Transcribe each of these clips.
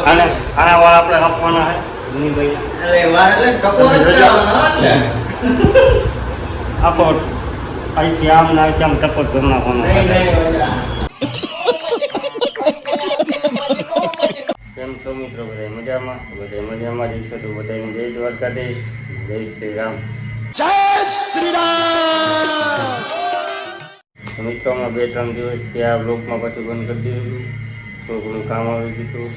આને આના વાળ આપણે આપવાના છે મુનિભાઈ. અરે વાળ એટલે ટકોર જ કરવાનો એટલે આપો અહીંથી આમ ના આમ ટપક કરી નાખવાનો. કેમ છો મિત્રો? બધા મજામાં? બધા મજામાં જઈશો તો બધાને જય દ્વારકાધીશ, જય શ્રી રામ. જય શ્રી રામ. મિત્રો હમણાં 2-3 દિવસથી આ બ્લોકમાં પાછું બંધ કરી દીધું. થોડું ઘણું કામ આવી દીધું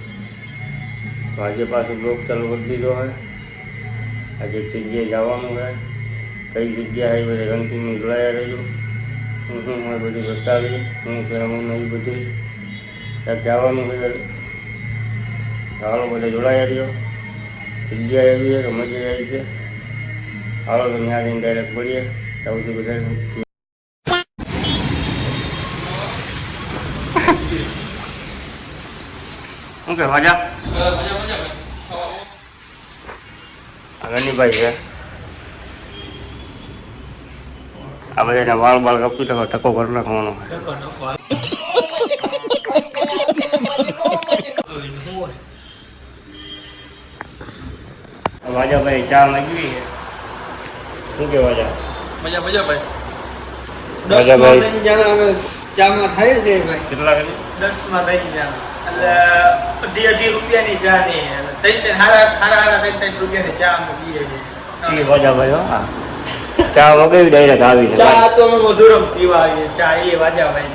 તો આજે પાછું બ્લોક ચાલુ કરી દીધો હોય. આજે એક જગ્યાએ જવાનું હોય, કઈ જગ્યા એ બધે કન્ટિન્યુ જોડાયા રહેજો. હું હોય બધું બતાવી, હું છે હું નહીં બધી ત્યાં જવાનું હોય. હાલો બધા જોડાયા રહ્યો. જગ્યા એવી છે કે મજા આવી છે. હાલો તો ત્યાં જઈને ડાયરેક્ટ મળીએ. સૌથી બધા શું કે મજા? ગનીભાઈ છે. આ બધાને વાળ બાળ કપી નાખો, ટકો કરી નાખવાનો. વાજાભાઈ ચા માંગવી છે. શું કે વાજા? મજા મજા ભાઈ. વાજાભાઈ ચામાં થાય છે ભાઈ. કેટલા કરી? 10 માં થઈ જાય એટલે 2.5 રૂપિયાની ચા ની 3 રૂપિયાની ચા અમે પીએ છીએ. વાજાભાઈ હા ચા વગેરે ડાયરેક્ટ આવી ચા તો અમે મધુરમ પીવા આવીએ. ચા એ વાજાભાઈ.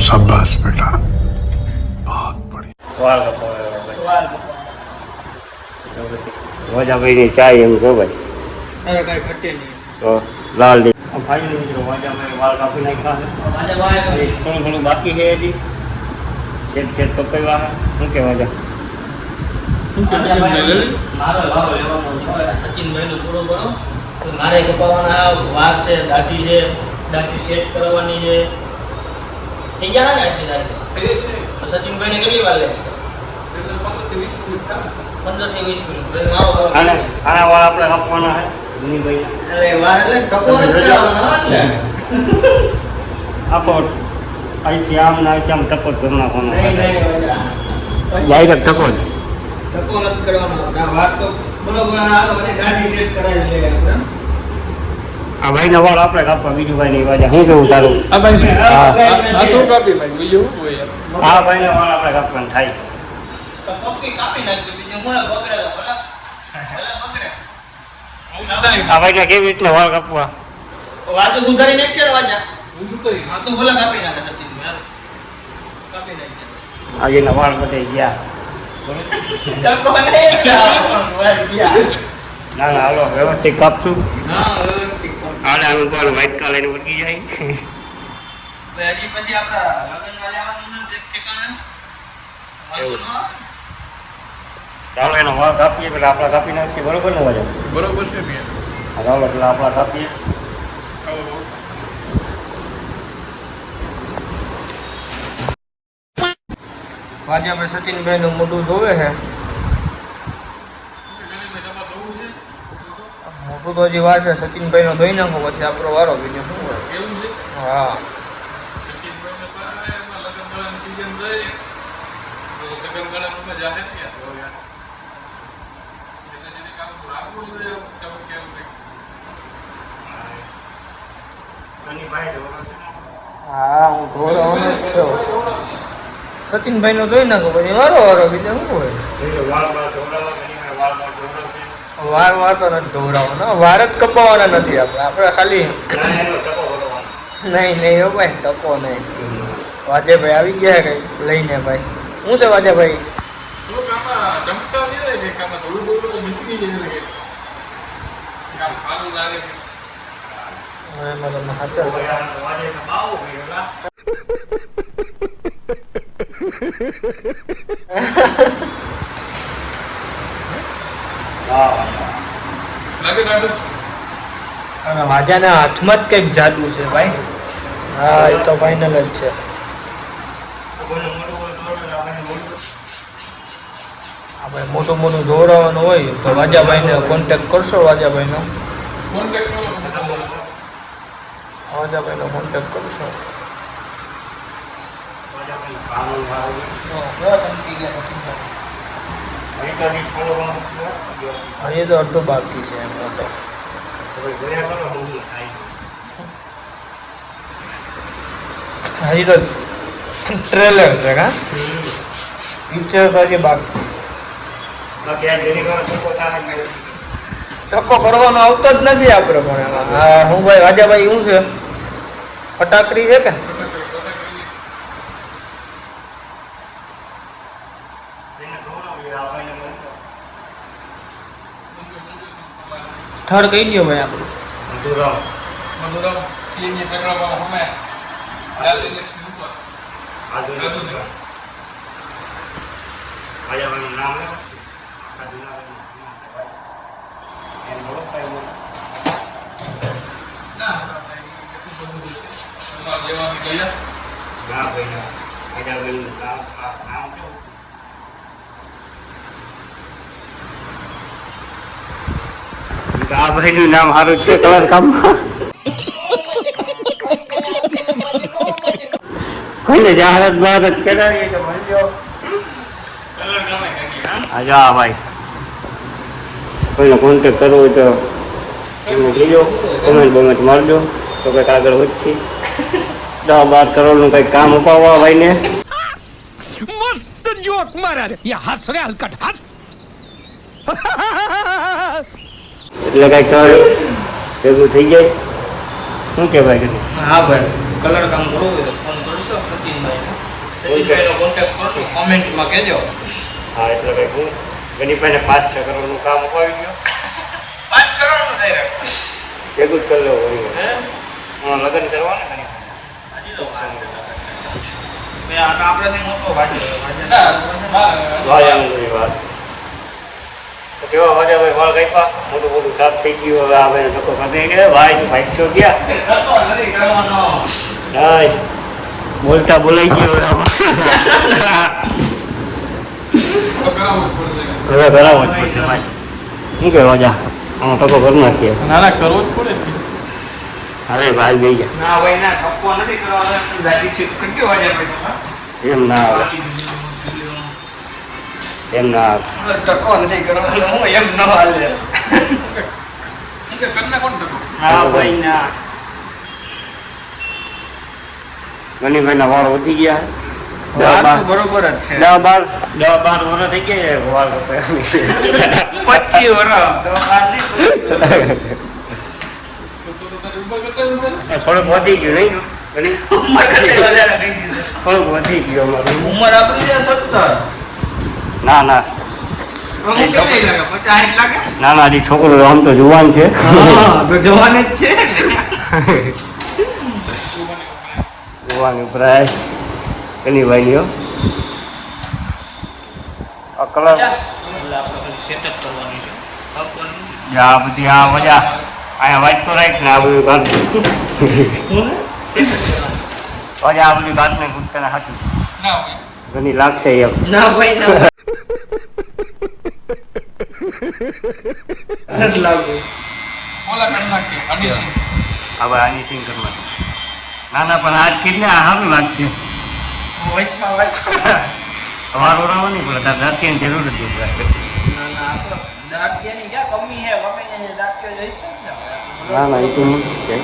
शाबाश बेटा, बहुत बढ़िया. વાળ કપાવા વાજાભાઈ ની ચા એમ છો ભાઈ. હવે કઈ ઘટે નહીં તો લાલ ફાઇનલ મિત્રો વાજાભાઈ વાળ કાપી નાખ્યા છે. વાજાભાઈ થોડું ઘણું બાકી છે હજી. છેદ કપાવ્યા છે. શું કે વાજા? મારો ભાવ લેવાનો છે. સચિનભાઈ નું પૂરો કરો. મારે કપાવવાના વાર છે, દાઢી છે, દાઢી સેટ કરવાની છે. થઈ ગયા ને આજની તારીખે તો સચિનભાઈ ને કેટલી વાર લેશે? 15 થી 20 મિનિટ. આના વાળ આપણે કાપવાના છે મુનિભાઈ. અરે વાર એટલે ટકોર જ કરવાનો એટલે આપો અહીંથી આમ ના આમ ટપક કરી નાખવાનો. નહીં ડાયરેક્ટ ટકો જ. ટકોર જ કરવાનો. આ વાર તો બરોબર આ મને દાઢી સેટ કરાવી લે આપણે. આ ભાઈના વાળ આપણે કાપવા, બીજું ભાઈ નહીં. વાજા શું કેવું તારું? આ ભાઈ આ તો કાપી ભાઈ બીજું શું હોય આ ભાઈના વાળ આપણે કાપવાનું થાય. તો કપકી કાપી નાખી બીજું હું બગડેલો ભલા બગડે. આ ભાઈને કેવી રીતના વાળ કાપવા? વાજો સુધારી નાખ છે વાજા. હું શું કરી? હા તો ભલા કાપી નાખે સચિનભાઈ. કાપી નાખે. આજે ના વાળ બધાઈ ગયા. ટકો નહીં વાર ગયા. ના ના હાલો વ્યવસ્થિત કાપશું. હા વ્યવસ્થિત કાપ. આડે આનું પર વ્હાઈટ કલર ની વળગી જાય. હજી પછી આપડા લગનમાં જવાનું છે એક ઠેકાણે. ચાલો એનો વાળ કાપીએ પેલા આપણા કાપી નાખીએ. બરોબર ને વાજા? બરોબર છે ને ચાલો એટલે આપણા કાપીએ. વાજાભાઈ સચિનભાઈ નું મોઢું ધોવે છે. મોટું તો હજી વાર છે. સચિનભાઈ નો ધોઈ નાખો પછી આપણો વારો બીજો શું હોય. એવું છે હા હા હું ધોવાનો જ છું. સચિનભાઈ નો ધોઈ નાખો પછી વારો વારો બીજો શું હોય. વાર તો નથી ધોવડાવવાનો. વાર જ કપાવવાના નથી આપણે ખાલી નહીં હો ભાઈ ટકો નહીં. વાજેભાઈ આવી ગયા કઈ લઈને ભાઈ. શું છે વાજેભાઈ? ચમકા નહીં ને કામ થોડું નીકળી જાય કામ સારું લાગે. એમાં તમને હાચર છે. અને વાજાના હાથમાં જ કંઈક જાદુ છે ભાઈ. હા એ તો ફાઇનલ જ છે. આપણે મોટું જોડાવાનું હોય તો વાજાભાઈને કોન્ટેક્ટ કરશો. વાજાભાઈનો કોન્ટેક્ટ કરશો. ચમકી ગયા હજી તો અડધું બાકી છે એમ તો હજી તો ટ્રેલર છે કા પિક્ચર તો હજી બાકી ટકો કરવાનો આવતો જ નથી આપણે પણ એમાં હા હું ભાઈ રાજાભાઈ શું છે ફટાકડી છે કે સ્થળ કહી દો ભાઈ આપણું મધુરામ સીએનજી પેટ્રોલ પંપ અમે લાલ ઇલેક્શન ઉપર આ ભાઈનું નામ સારું છે કલર કામમાં કોઈને જાહેરાત બહારત કરાવીએ તો મળજો હા હા ભાઈ કોઈને કોન્ટેક કરવો હોય તો એમને કીજો કોમેન્ટ બોમેન્ટ મારજો તો કંઈક આગળ વધશે 10-12 કરોડનું કંઈક કામ અપાવવા ભાઈને मस्त जोक मारा रे ये हंस रे हलकट हंस એટલે કંઈક ભેગું થઈ જાય શું કે ભાઈ હા ભાઈ કલર કામ કરવું હોય તો ફોન કરશો સચિનભાઈનો કોન્ટેક્ટ કરજો કોમેન્ટમાં કહેજો હા એટલે કંઈક હું ગરીબાઈને 5-6 કરોડનું કામ અપાવી ગયો 5 કરોડનું થઈ રહ્યું ભેગું જ કરી લેવું હે લગ્ન કરવાને ઘણી હજી તો આપણાથી મોટો વાંચો વાયાની વાત તો કેવા વાજાભાઈ વાળ કાપ્યા મોટું મોટું સાફ થઈ ગયું હવે આ ભાઈને ધક્કો કરી ગયા ભાઈ ભાઈસો ગયા નથી કરવાનો હાય બોલતા બોલાઈ ગયો હવે કરાવવો જ પડશે ભાઈ શું કે વાજા આમાં ધક્કો કરી નાખીએ ના કરવો જ પડે અરે ભાઈ ગઈ ગયા ના ભાઈ ના ઠપકો નથી કરવાનો ગાડી છે કેટલી વાગે ભાઈ એમ ના આવે એમ ના આવે ટકો નથી કરવાનો હું એમ ન હાલે કરના કોણ ટકો હા ભાઈ ના ગનીભાઈના વાળ વધી ગયા વાત તો બરોબર જ છે 10-12 વર્ષ થઈ ગયા વાળ કપાયા. 25 વર્ષ થોડુંક વધી ગયું નહીં ગણી? ઉંમર કેટલી વધારે થઈ ગઈ છે? થોડુંક વધી ગયું અમારું. ઉંમર આપણી છે 17 ના ના અમુક કેટલી લાગે 50 લાગે ના ના હજી છોકરો આમ તો જુવાન છે હા તો જવાન જ છે જુવાન ઉપરાય ગનીભાઈની હો આ કલર સેટઅપ કરવાની છે આ બધી આ મજા અહીંયા વાંચ તો રાખ ને આ બધું વાત આ બધી વાત ને ગુસ્સાને સાચું ના હોય ઘણી લાગશે એમ ના ભાઈ ના નથી લાગુ ઓલા કર નાખી હનીસિંહ હવે આની સિંગ કરવા ના ના પણ આજ કીધને આ સારું લાગશે વચમાં વાત તમારો રાવ નહીં પડે તાર દાંતિયાની જરૂર જ નથી ના ના આ તો દાંતિયાની ક્યાં કમી છે ગમે ત્યાં દાંતિયો જઈશું ને ના ના એ તો મૂકી છે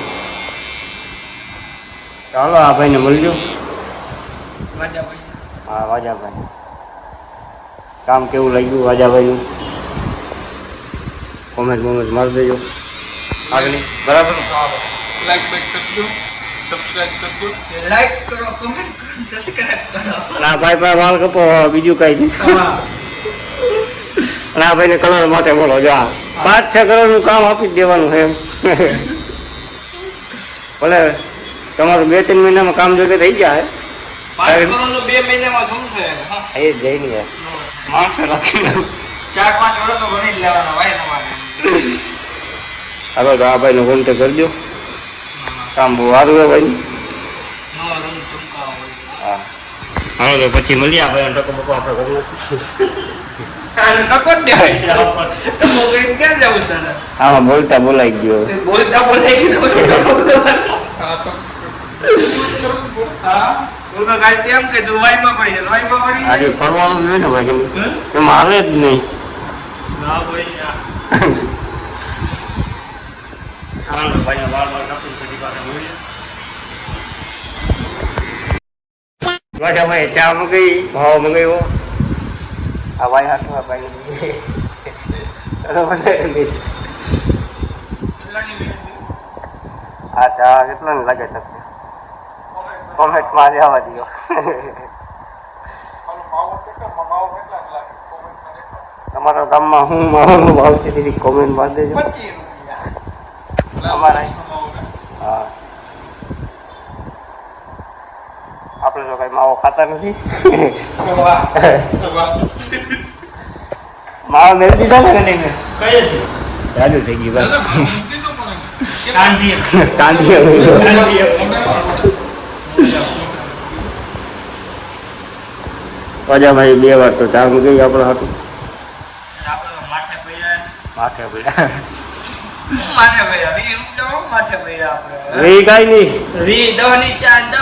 ચાલો આ ભાઈને મળજો વાજા ભાઈ હા વાજાભાઈ કામ કેવું લાગ્યું વાજાભાઈનું કોમેન્ટ બોમેન્ટ મારી દેજો આગળ બરાબર લાઈક બેક કરજો સબસ્ક્રાઇબ કરજો લાઈક કરો કમેન્ટ કરો સબસ્ક્રાઇબ કરો ના ભાઈ ભાઈ વાળ કપો બીજું કઈ નહીં હા અને આ ભાઈને કલર માટે બોલો જો આ 5-6 કરોડનું કામ આપી જ દેવાનું છે એમ ભલે તમારું 2-3 મહિનામાં કામ જોકે થઈ ગયા 5 કરોડનું 2 મહિનામાં શું થાય હા હે એ જઈ નહીં માણસો રાખીને 4-5 વર્ષ તો ભણી જ લેવાના ભાઈ તમારે હાલો તો આ ભાઈનો કોન્ટેક કરજો કામ બહુ સારું છે ભાઈ નો રંગ ચમકાવો હા હાલો તો પછી મળીએ આ ભાઈ ટકો બકો આપણે કરી આને ટકો જ દેવાય છે તો મોગેન ક્યાં જવું તારે આમાં બોલતા બોલાઈ ગયો બોલતા બોલાઈ ગયું તો ટકો દેવાનો હા તો હા હું તો કાલ તેમ કે તું વાઈમાં પડી જાય વાઈમાં પડી આજે જાય ફરવાનું જોઈએ ને ભાઈ એમાં હાલે જ નહીં ના ભાઈ હાલો ભાઈ વાળ કાપી પછી પાછા મળીએ. પાછા ભાઈ ચા મંગાવી ભાવ મંગાવ્યો. આ ભાઈ હાથમાં ભાઈ આ ચા કેટલા ને લાગે તમને કોમેન્ટમાં જવા દો. તમારા ગામમાં હું માવાનો ભાવ છે તેથી કોમેન્ટ મારી દેજો. અમારા હા આપણે તો કઈ માવો ખાતા નથી. માવો મેળ દીધા ને કઈ મેં કઈ છે જાજુ થઈ ગઈ બસ. કાંડી કાંદી પાછા ભાઈ 2 વાર તો ચા મૂકી આપણે હતું આપણે માથે પૈયા માથે પડ્યા. માથે પૈયા વી જાવ માથે પૈયા આપણે રે કાઈ નહીં વી 10 ની ચા તો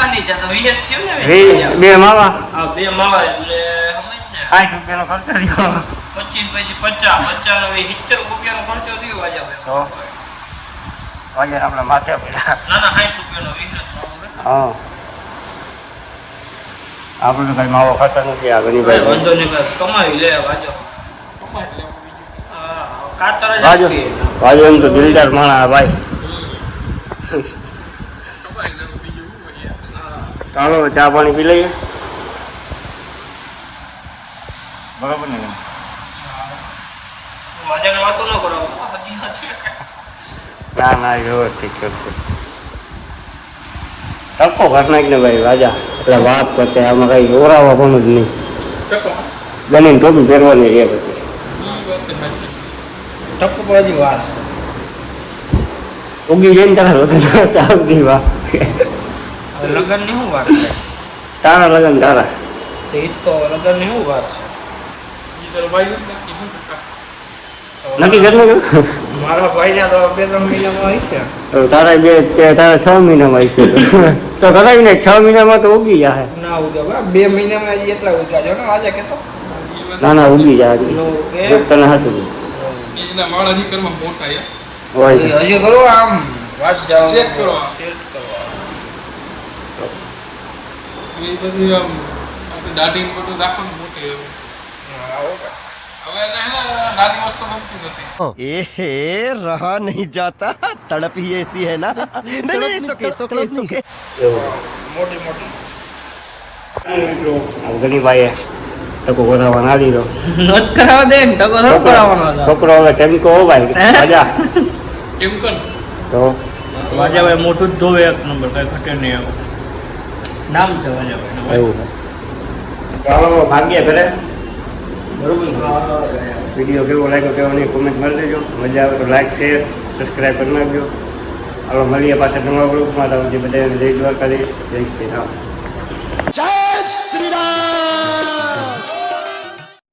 વી જ થયું ને રે 2 માવા હા 2 માવા એટલે સમજ ને 60 રૂપિયાનો ખર્ચો થયો 25 પછી 50 નો 70 રૂપિયાનો ખર્ચો થયો આજે તો આજે આપણે માથે પડ્યા. ના ના 60 રૂપિયાનો 20 હા આપણે તો કઈ માવો ખાતા નથી. આ ઘણી ભાઈ વાંધો નહીં કમાવી લે વાજો કાતર જ વાજો આપીએ. વાજો એમ તો દિલદાર માણા ભાઈ. ચાલો ચા પાણી પી લઈએ બરાબર ને. વાજાને વાતો ન કરો ના ના વ્યવસ્થિત કરશે. ટક્કો ઘર નાખ ને ભાઈ રાજા એટલે વાત કરતે આમાં કઈ ઓરાવા પણ જ નહીં. બનીને ટોપી પહેરવાની રહે પછી ટપકો પર હજી વાર છે ઉગી જઈને તારા લગ્ન ચાલતી વા લગન ની શું વાર છે તારા લગ્ન તારા તે તો લગન ની શું વાર છે નક્કી કરી નાખ્યું. મારા ભાઈ ના તો 2-3 મહિનામાં આવી છે તો તારા તારા 6 મહિનામાં આવી છે તો કરાવીને 6 મહિનામાં તો ઉગી જાય. ના ઉગા 2 મહિનામાં હજી એટલા ઉગા છે ને આજે કેતો ના ના ઉગી જાય તને હતું એના વાળ હજી કરવા મોટા યાર. હોય હજી કરો આમ વાત જાવ Check કરો. સેટ કરવા એ બધું આમ આપણે દાઢી ને બધું રાખવાનું મોટી હવે. હવે એને હે ને નાની વસ્તુ ગમતી નથી. एहे रहा नहीं जाता तड़प ही ऐसी है ना नहीं नहीं सोके મોટી મોટી ઘણી ભાઈ ટકો કરાવવા ના દીધો. નોટ કરાવ દે ને ટકો ન કરાવવાનો હતો છોકરો હવે ચમકો હો ભાઈ મજા કેમ કર તો વાજાભાઈ મોટું જ ધોવે 1 નંબર કઈ ઘટે નહીં આવું નામ છે વાજાભાઈ એવું ચાલો ભાગ્ય ઘરે બરોબર વિડીયો કેવો લાગ્યો તેઓની કોમેન્ટ કરી દેજો. મજા આવે તો લાઈક શેર સબસ્ક્રાઈબ કરી નાખજો. હાલો મળીએ પાછા તમારા ગ્રુપમાં. તો બધાને જય દ્વારકાધીશ જય શ્રી રામ. जय श्री राम।